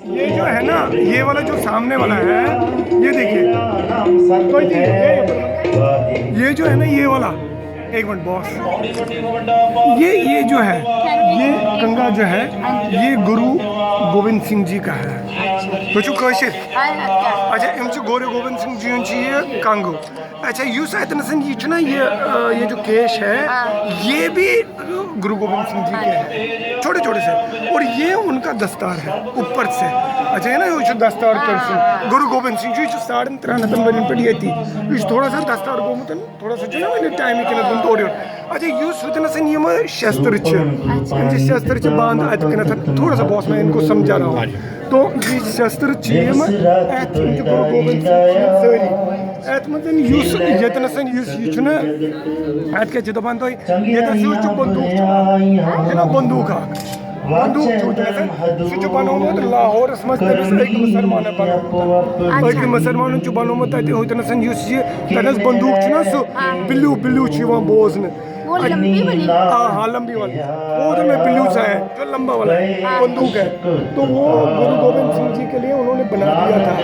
ये जो है ना, ये वाला जो सामने वाला है, ये देखिए, ये जो है ना, ये वाला, एक मिनट बॉस, ये जो है, ये कंगा जो है, ये गुरु गोविंद सिंह जी का है। तो जो कशिर अच्छा इम गोरु गोविंद सिंह जी ये कंगो। अच्छा युस अतनसन ये ना, ये जो केश है, ये भी गुरु गोविंद सिंह जी के हैं, छोटे छोटे से, और ये उनका दस्तार है ऊपर से। अच्छा है ना, ये दस्तार कर गुरु गोविंद सिंह जी 3.5 वन पे ये थी, ये थोड़ा सा दस्तार गोमुत थोड़ा सा ना मैंने टाइम के ना तोड़। अच्छा युस वतनसन ये शस्त्र शस्त्र बांध अत थोड़ा सा बॉस मैं इनको समझा रहा हूँ। तो ये शस्त्र गुरु गोविंद सिंह सारी अत मजन युस यतनसन युस ये ना अत क्या दपान तो यतनस बंदूक बंदूक बंदूक सह बनोमुत लाहौरस मज मुसलमान बनोमुत मुसलमान बनोमुत तन तनस बंदूक ना सह बिल्लू बिल्लू बोजन हाँ लंबी वाली, वो तो मैं बिल्लू सा है जो लंबा वाला है बंदूक है। तो वो गुरु गोविंद सिंह जी के लिए उन्होंने बना दिया था,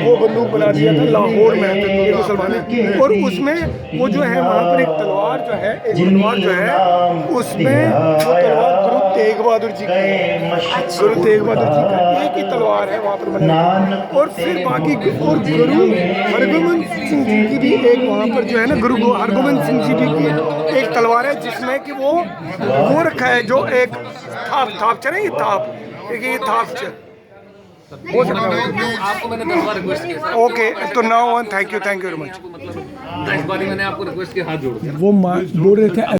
वो बंदूक बना दिया था लाहौर में मुसलमान ने। और उसमें वो जो है वहाँ पर एक तलवार जो है, एक तलवार जो है उसमें वो तलवार गुरु तेग बहादुर जी की है, गुरु तेग बहादुर जी का एक ही तलवार है वहाँ पर बनाई। और फिर बाकी और गुरु हरगोबिंद सिंह जी की भी एक वहाँ पर जो है ना, गुरु हरगोबिंद सिंह जी भी की एक तलवार है जिसमें कि वो रखा है जो एक थाप चले, ये थाप एक ये थाप हो सकता है। आपको मैंने 10 बार रिक्वेस्ट किया। ओके तो now thank you very much. मतलब 10 बार मैंने आपको रिक्वेस्ट किया, हाथ जोड़ दिया। वो बोल रहे थे